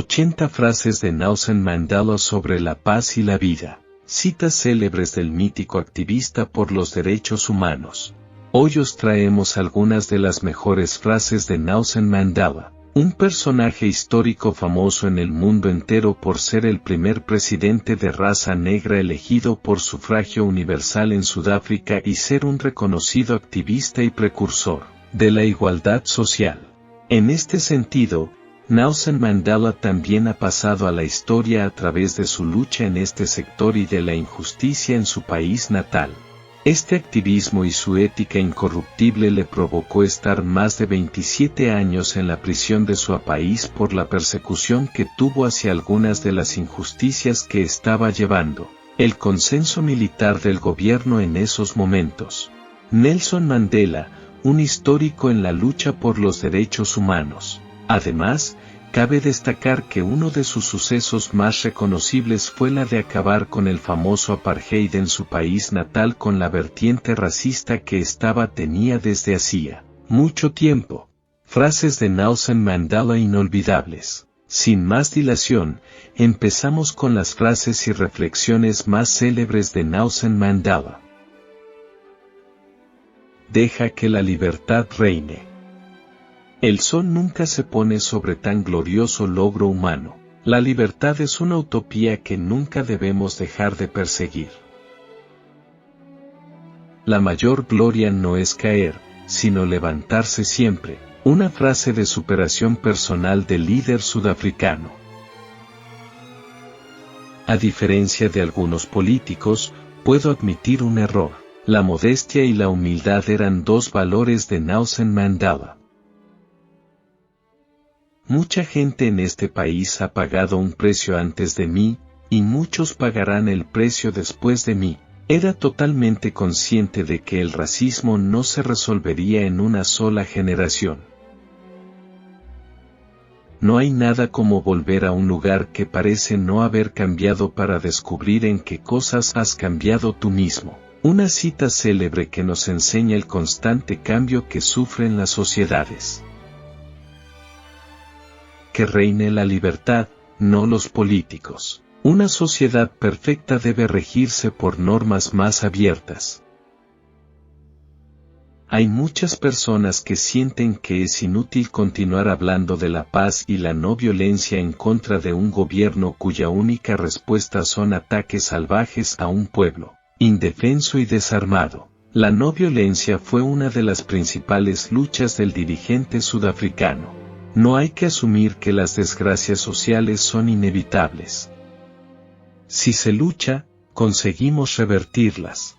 80 frases de Nelson Mandela sobre la paz y la vida. Citas célebres del mítico activista por los derechos humanos. Hoy os traemos algunas de las mejores frases de Nelson Mandela, un personaje histórico famoso en el mundo entero por ser el primer presidente de raza negra elegido por sufragio universal en Sudáfrica y ser un reconocido activista y precursor de la igualdad social. En este sentido, Nelson Mandela también ha pasado a la historia a través de su lucha en este sector y de la injusticia en su país natal. Este activismo y su ética incorruptible le provocó estar más de 27 años en la prisión de su país por la persecución que tuvo hacia algunas de las injusticias que estaba llevando el consenso militar del gobierno en esos momentos. Nelson Mandela, un histórico en la lucha por los derechos humanos. Además, cabe destacar que uno de sus sucesos más reconocibles fue la de acabar con el famoso apartheid en su país natal con la vertiente racista que tenía desde hacía mucho tiempo. Frases de Nelson Mandela inolvidables. Sin más dilación, empezamos con las frases y reflexiones más célebres de Nelson Mandela. Deja que la libertad reine. El sol nunca se pone sobre tan glorioso logro humano. La libertad es una utopía que nunca debemos dejar de perseguir. La mayor gloria no es caer, sino levantarse siempre. Una frase de superación personal del líder sudafricano. A diferencia de algunos políticos, puedo admitir un error. La modestia y la humildad eran dos valores de Nelson Mandela. Mucha gente en este país ha pagado un precio antes de mí, y muchos pagarán el precio después de mí. Era totalmente consciente de que el racismo no se resolvería en una sola generación. No hay nada como volver a un lugar que parece no haber cambiado para descubrir en qué cosas has cambiado tú mismo. Una cita célebre que nos enseña el constante cambio que sufren las sociedades. Que reine la libertad, no los políticos. Una sociedad perfecta debe regirse por normas más abiertas. Hay muchas personas que sienten que es inútil continuar hablando de la paz y la no violencia en contra de un gobierno cuya única respuesta son ataques salvajes a un pueblo indefenso y desarmado. La no violencia fue una de las principales luchas del dirigente sudafricano. No hay que asumir que las desgracias sociales son inevitables. Si se lucha, conseguimos revertirlas.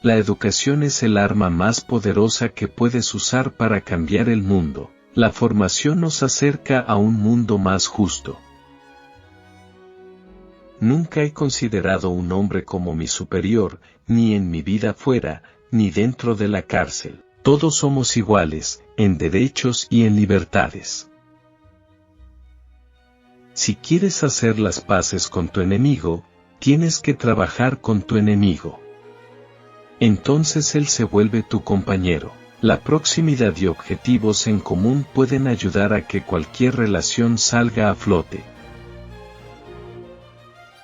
La educación es el arma más poderosa que puedes usar para cambiar el mundo. La formación nos acerca a un mundo más justo. Nunca he considerado un hombre como mi superior, ni en mi vida fuera, ni dentro de la cárcel. Todos somos iguales, en derechos y en libertades. Si quieres hacer las paces con tu enemigo, tienes que trabajar con tu enemigo. Entonces él se vuelve tu compañero. La proximidad y objetivos en común pueden ayudar a que cualquier relación salga a flote.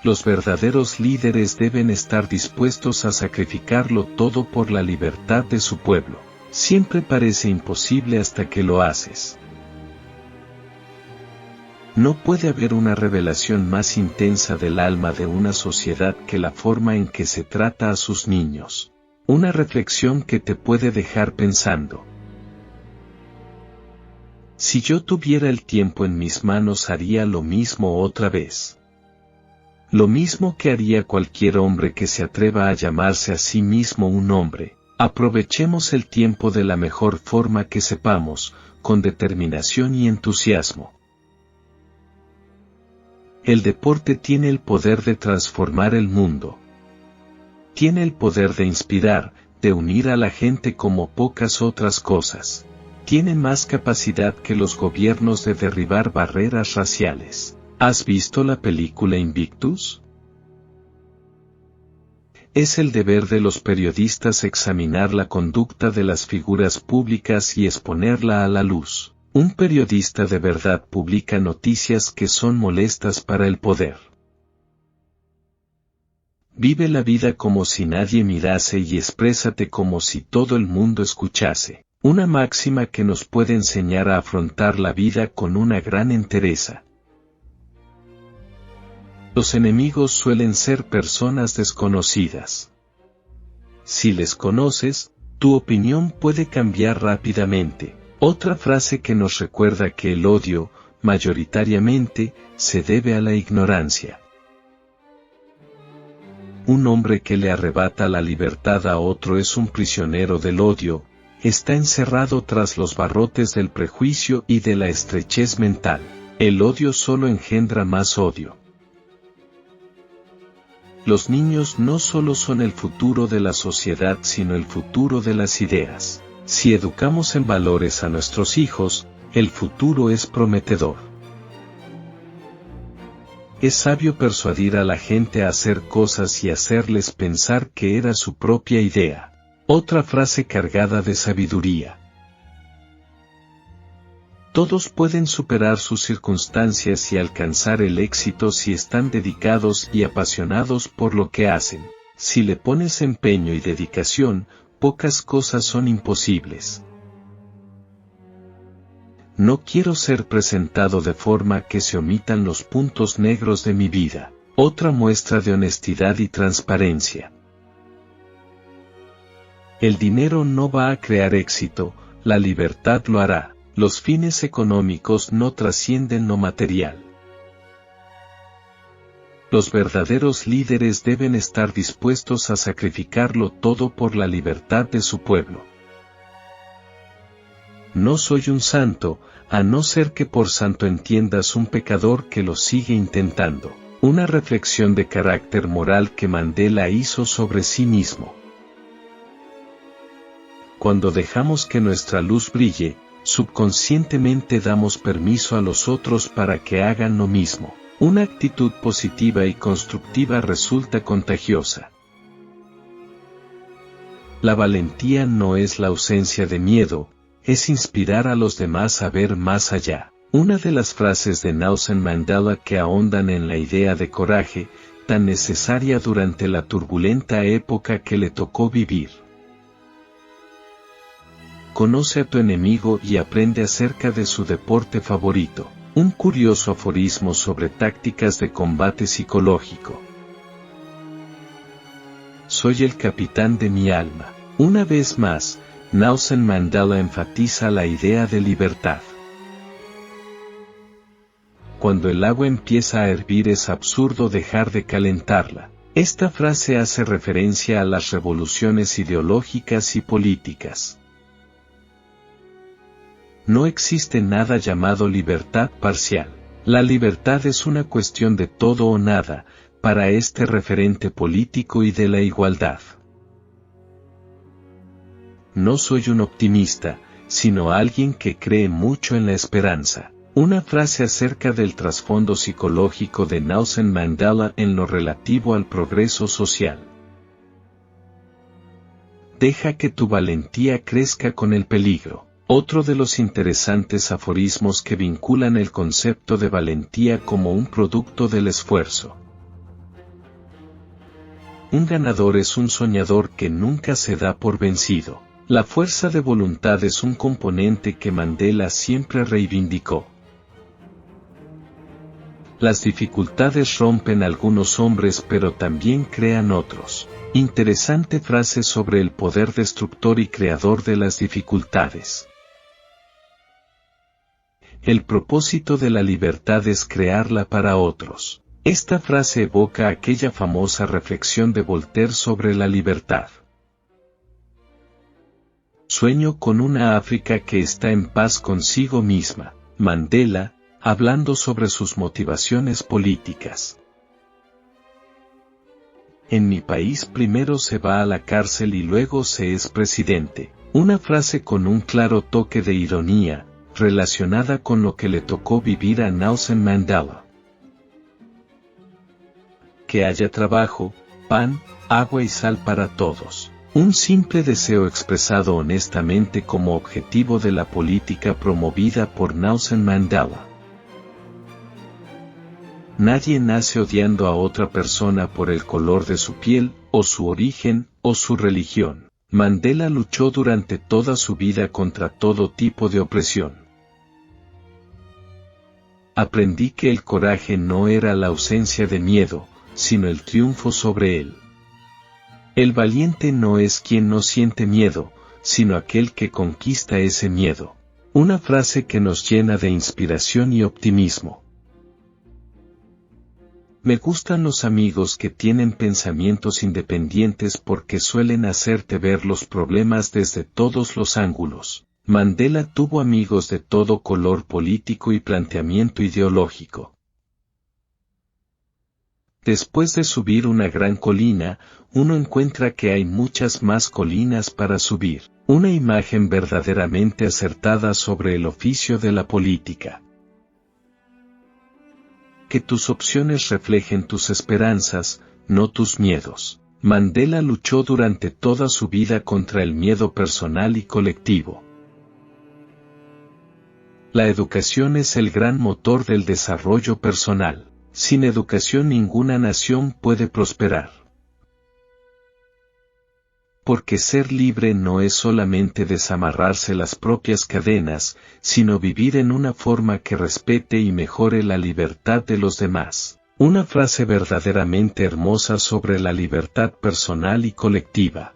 Los verdaderos líderes deben estar dispuestos a sacrificarlo todo por la libertad de su pueblo. Siempre parece imposible hasta que lo haces. No puede haber una revelación más intensa del alma de una sociedad que la forma en que se trata a sus niños. Una reflexión que te puede dejar pensando. Si yo tuviera el tiempo en mis manos haría lo mismo otra vez. Lo mismo que haría cualquier hombre que se atreva a llamarse a sí mismo un hombre. Aprovechemos el tiempo de la mejor forma que sepamos, con determinación y entusiasmo. El deporte tiene el poder de transformar el mundo. Tiene el poder de inspirar, de unir a la gente como pocas otras cosas. Tiene más capacidad que los gobiernos de derribar barreras raciales. ¿Has visto la película Invictus? Es el deber de los periodistas examinar la conducta de las figuras públicas y exponerla a la luz. Un periodista de verdad publica noticias que son molestas para el poder. Vive la vida como si nadie mirase y exprésate como si todo el mundo escuchase. Una máxima que nos puede enseñar a afrontar la vida con una gran entereza. Los enemigos suelen ser personas desconocidas. Si les conoces, tu opinión puede cambiar rápidamente. Otra frase que nos recuerda que el odio, mayoritariamente, se debe a la ignorancia. Un hombre que le arrebata la libertad a otro es un prisionero del odio, está encerrado tras los barrotes del prejuicio y de la estrechez mental. El odio solo engendra más odio. Los niños no solo son el futuro de la sociedad sino el futuro de las ideas. Si educamos en valores a nuestros hijos, el futuro es prometedor. Es sabio persuadir a la gente a hacer cosas y hacerles pensar que era su propia idea. Otra frase cargada de sabiduría. Todos pueden superar sus circunstancias y alcanzar el éxito si están dedicados y apasionados por lo que hacen. Si le pones empeño y dedicación, pocas cosas son imposibles. No quiero ser presentado de forma que se omitan los puntos negros de mi vida. Otra muestra de honestidad y transparencia. El dinero no va a crear éxito, la libertad lo hará. Los fines económicos no trascienden lo material. Los verdaderos líderes deben estar dispuestos a sacrificarlo todo por la libertad de su pueblo. No soy un santo, a no ser que por santo entiendas un pecador que lo sigue intentando. Una reflexión de carácter moral que Mandela hizo sobre sí mismo. Cuando dejamos que nuestra luz brille, subconscientemente damos permiso a los otros para que hagan lo mismo. Una actitud positiva y constructiva resulta contagiosa. La valentía no es la ausencia de miedo, es inspirar a los demás a ver más allá. Una de las frases de Nelson Mandela que ahondan en la idea de coraje, tan necesaria durante la turbulenta época que le tocó vivir. Conoce a tu enemigo y aprende acerca de su deporte favorito. Un curioso aforismo sobre tácticas de combate psicológico. Soy el capitán de mi alma. Una vez más, Nelson Mandela enfatiza la idea de libertad. Cuando el agua empieza a hervir es absurdo dejar de calentarla. Esta frase hace referencia a las revoluciones ideológicas y políticas. No existe nada llamado libertad parcial. La libertad es una cuestión de todo o nada, para este referente político y de la igualdad. No soy un optimista, sino alguien que cree mucho en la esperanza. Una frase acerca del trasfondo psicológico de Nelson Mandela en lo relativo al progreso social. Deja que tu valentía crezca con el peligro. Otro de los interesantes aforismos que vinculan el concepto de valentía como un producto del esfuerzo. Un ganador es un soñador que nunca se da por vencido. La fuerza de voluntad es un componente que Mandela siempre reivindicó. Las dificultades rompen algunos hombres pero también crean otros. Interesante frase sobre el poder destructor y creador de las dificultades. El propósito de la libertad es crearla para otros. Esta frase evoca aquella famosa reflexión de Voltaire sobre la libertad. Sueño con una África que está en paz consigo misma. Mandela, hablando sobre sus motivaciones políticas. En mi país primero se va a la cárcel y luego se es presidente. Una frase con un claro toque de ironía, relacionada con lo que le tocó vivir a Nelson Mandela. Que haya trabajo, pan, agua y sal para todos. Un simple deseo expresado honestamente como objetivo de la política promovida por Nelson Mandela. Nadie nace odiando a otra persona por el color de su piel, o su origen, o su religión. Mandela luchó durante toda su vida contra todo tipo de opresión. Aprendí que el coraje no era la ausencia de miedo, sino el triunfo sobre él. El valiente no es quien no siente miedo, sino aquel que conquista ese miedo. Una frase que nos llena de inspiración y optimismo. Me gustan los amigos que tienen pensamientos independientes porque suelen hacerte ver los problemas desde todos los ángulos. Mandela tuvo amigos de todo color político y planteamiento ideológico. Después de subir una gran colina, uno encuentra que hay muchas más colinas para subir. Una imagen verdaderamente acertada sobre el oficio de la política. Que tus opciones reflejen tus esperanzas, no tus miedos. Mandela luchó durante toda su vida contra el miedo personal y colectivo. La educación es el gran motor del desarrollo personal. Sin educación ninguna nación puede prosperar. Porque ser libre no es solamente desamarrarse las propias cadenas, sino vivir en una forma que respete y mejore la libertad de los demás. Una frase verdaderamente hermosa sobre la libertad personal y colectiva.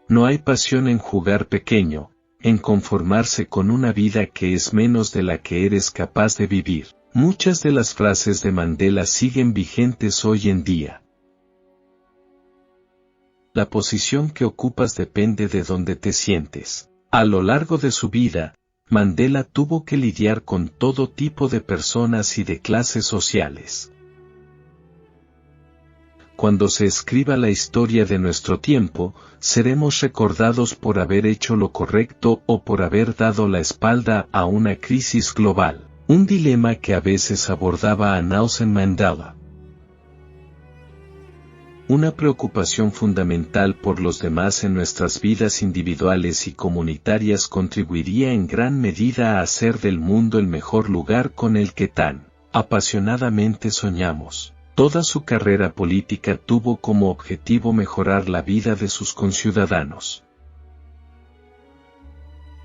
No hay pasión en jugar pequeño, en conformarse con una vida que es menos de la que eres capaz de vivir. Muchas de las frases de Mandela siguen vigentes hoy en día. La posición que ocupas depende de dónde te sientes. A lo largo de su vida, Mandela tuvo que lidiar con todo tipo de personas y de clases sociales. Cuando se escriba la historia de nuestro tiempo, seremos recordados por haber hecho lo correcto o por haber dado la espalda a una crisis global, un dilema que a veces abordaba a Nelson Mandela. Una preocupación fundamental por los demás en nuestras vidas individuales y comunitarias contribuiría en gran medida a hacer del mundo el mejor lugar con el que tan apasionadamente soñamos. Toda su carrera política tuvo como objetivo mejorar la vida de sus conciudadanos.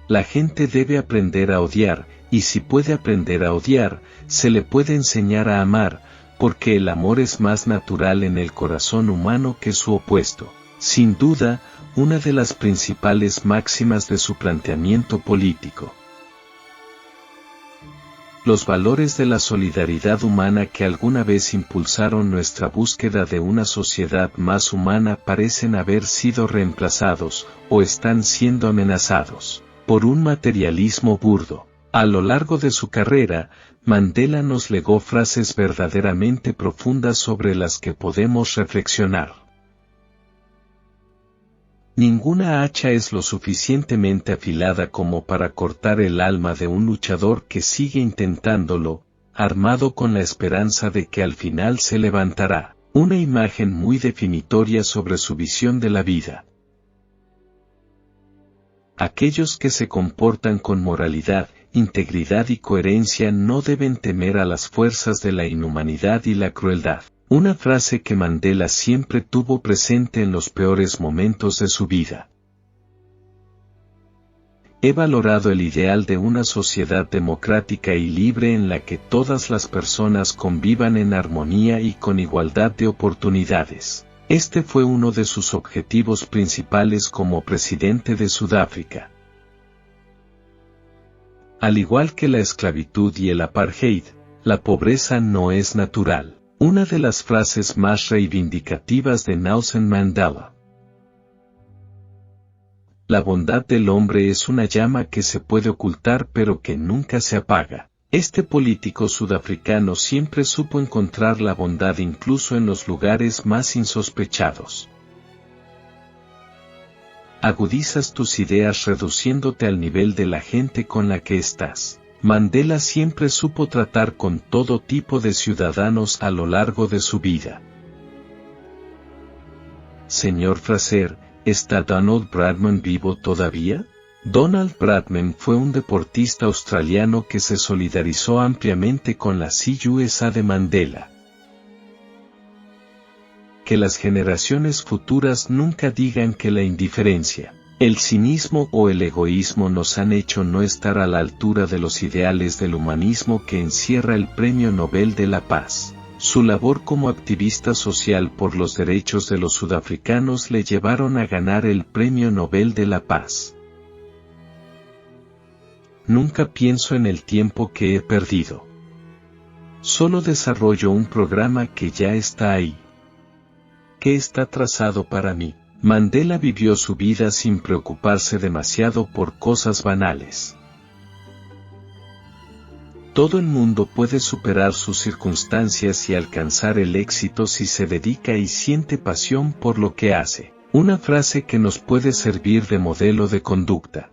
La gente debe aprender a odiar, y si puede aprender a odiar, se le puede enseñar a amar, porque el amor es más natural en el corazón humano que su opuesto. Sin duda, una de las principales máximas de su planteamiento político. Los valores de la solidaridad humana que alguna vez impulsaron nuestra búsqueda de una sociedad más humana parecen haber sido reemplazados, o están siendo amenazados, por un materialismo burdo. A lo largo de su carrera, Mandela nos legó frases verdaderamente profundas sobre las que podemos reflexionar. Ninguna hacha es lo suficientemente afilada como para cortar el alma de un luchador que sigue intentándolo, armado con la esperanza de que al final se levantará. Una imagen muy definitoria sobre su visión de la vida. Aquellos que se comportan con moralidad, integridad y coherencia no deben temer a las fuerzas de la inhumanidad y la crueldad. Una frase que Mandela siempre tuvo presente en los peores momentos de su vida. He valorado el ideal de una sociedad democrática y libre en la que todas las personas convivan en armonía y con igualdad de oportunidades. Este fue uno de sus objetivos principales como presidente de Sudáfrica. Al igual que la esclavitud y el apartheid, la pobreza no es natural. Una de las frases más reivindicativas de Nelson Mandela. La bondad del hombre es una llama que se puede ocultar pero que nunca se apaga. Este político sudafricano siempre supo encontrar la bondad incluso en los lugares más insospechados. Agudizas tus ideas reduciéndote al nivel de la gente con la que estás. Mandela siempre supo tratar con todo tipo de ciudadanos a lo largo de su vida. Señor Fraser, ¿está Donald Bradman vivo todavía? Donald Bradman fue un deportista australiano que se solidarizó ampliamente con la causa de Mandela. Que las generaciones futuras nunca digan que la indiferencia, el cinismo o el egoísmo nos han hecho no estar a la altura de los ideales del humanismo que encierra el Premio Nobel de la Paz. Su labor como activista social por los derechos de los sudafricanos le llevaron a ganar el Premio Nobel de la Paz. Nunca pienso en el tiempo que he perdido. Solo desarrollo un programa que ya está ahí, que está trazado para mí. Mandela vivió su vida sin preocuparse demasiado por cosas banales. Todo el mundo puede superar sus circunstancias y alcanzar el éxito si se dedica y siente pasión por lo que hace. Una frase que nos puede servir de modelo de conducta.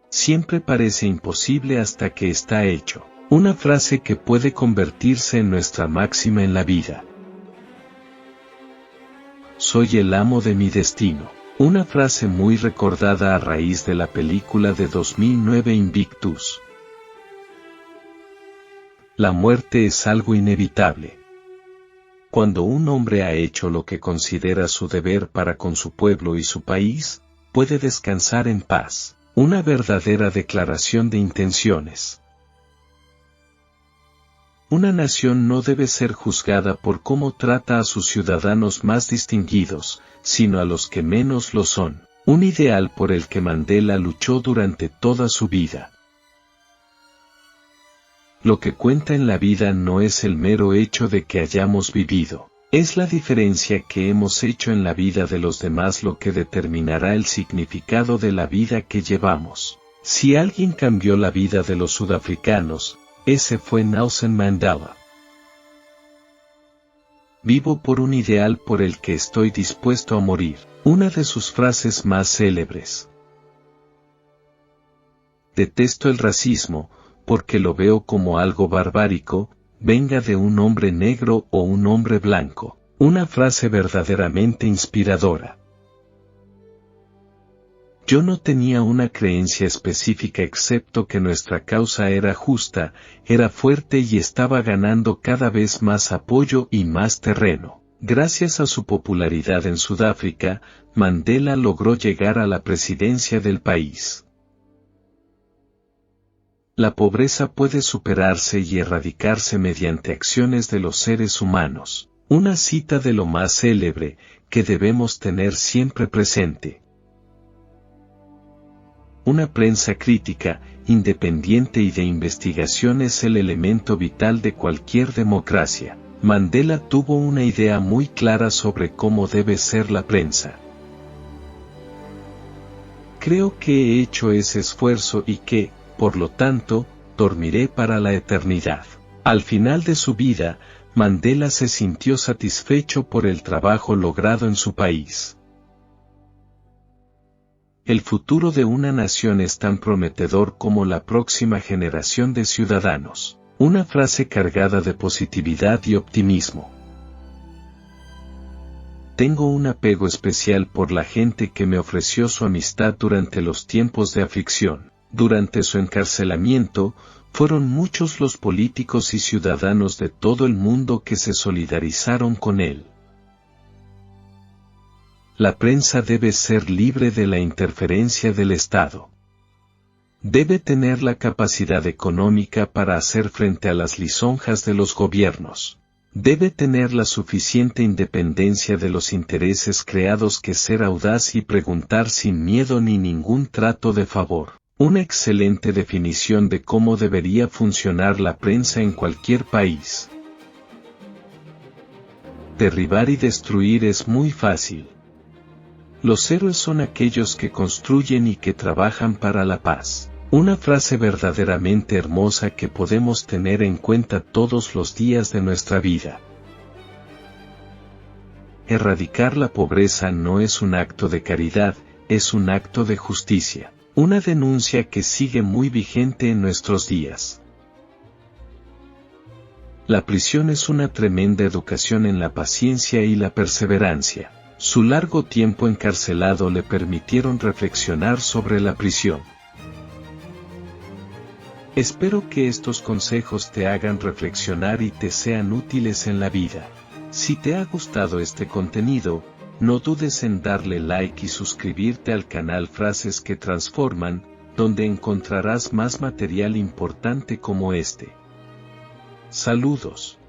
Siempre parece imposible hasta que está hecho. Una frase que puede convertirse en nuestra máxima en la vida. Soy el amo de mi destino. Una frase muy recordada a raíz de la película de 2009 Invictus. La muerte es algo inevitable. Cuando un hombre ha hecho lo que considera su deber para con su pueblo y su país, puede descansar en paz. Una verdadera declaración de intenciones. Una nación no debe ser juzgada por cómo trata a sus ciudadanos más distinguidos, sino a los que menos lo son, un ideal por el que Mandela luchó durante toda su vida. Lo que cuenta en la vida no es el mero hecho de que hayamos vivido, es la diferencia que hemos hecho en la vida de los demás lo que determinará el significado de la vida que llevamos. Si alguien cambió la vida de los sudafricanos, ese fue Nelson Mandela. Vivo por un ideal por el que estoy dispuesto a morir. Una de sus frases más célebres. Detesto el racismo, porque lo veo como algo barbárico, venga de un hombre negro o un hombre blanco. Una frase verdaderamente inspiradora. Yo no tenía una creencia específica excepto que nuestra causa era justa, era fuerte y estaba ganando cada vez más apoyo y más terreno. Gracias a su popularidad en Sudáfrica, Mandela logró llegar a la presidencia del país. La pobreza puede superarse y erradicarse mediante acciones de los seres humanos. Una cita de lo más célebre, que debemos tener siempre presente. Una prensa crítica, independiente y de investigación es el elemento vital de cualquier democracia. Mandela tuvo una idea muy clara sobre cómo debe ser la prensa. Creo que he hecho ese esfuerzo y que, por lo tanto, dormiré para la eternidad. Al final de su vida, Mandela se sintió satisfecho por el trabajo logrado en su país. El futuro de una nación es tan prometedor como la próxima generación de ciudadanos. Una frase cargada de positividad y optimismo. Tengo un apego especial por la gente que me ofreció su amistad durante los tiempos de aflicción. Durante su encarcelamiento, fueron muchos los políticos y ciudadanos de todo el mundo que se solidarizaron con él. La prensa debe ser libre de la interferencia del Estado. Debe tener la capacidad económica para hacer frente a las lisonjas de los gobiernos. Debe tener la suficiente independencia de los intereses creados que ser audaz y preguntar sin miedo ni ningún trato de favor. Una excelente definición de cómo debería funcionar la prensa en cualquier país. Derribar y destruir es muy fácil. Los héroes son aquellos que construyen y que trabajan para la paz. Una frase verdaderamente hermosa que podemos tener en cuenta todos los días de nuestra vida. Erradicar la pobreza no es un acto de caridad, es un acto de justicia. Una denuncia que sigue muy vigente en nuestros días. La prisión es una tremenda educación en la paciencia y la perseverancia. Su largo tiempo encarcelado le permitieron reflexionar sobre la prisión. Espero que estos consejos te hagan reflexionar y te sean útiles en la vida. Si te ha gustado este contenido, no dudes en darle like y suscribirte al canal Frases que Transforman, donde encontrarás más material importante como este. Saludos.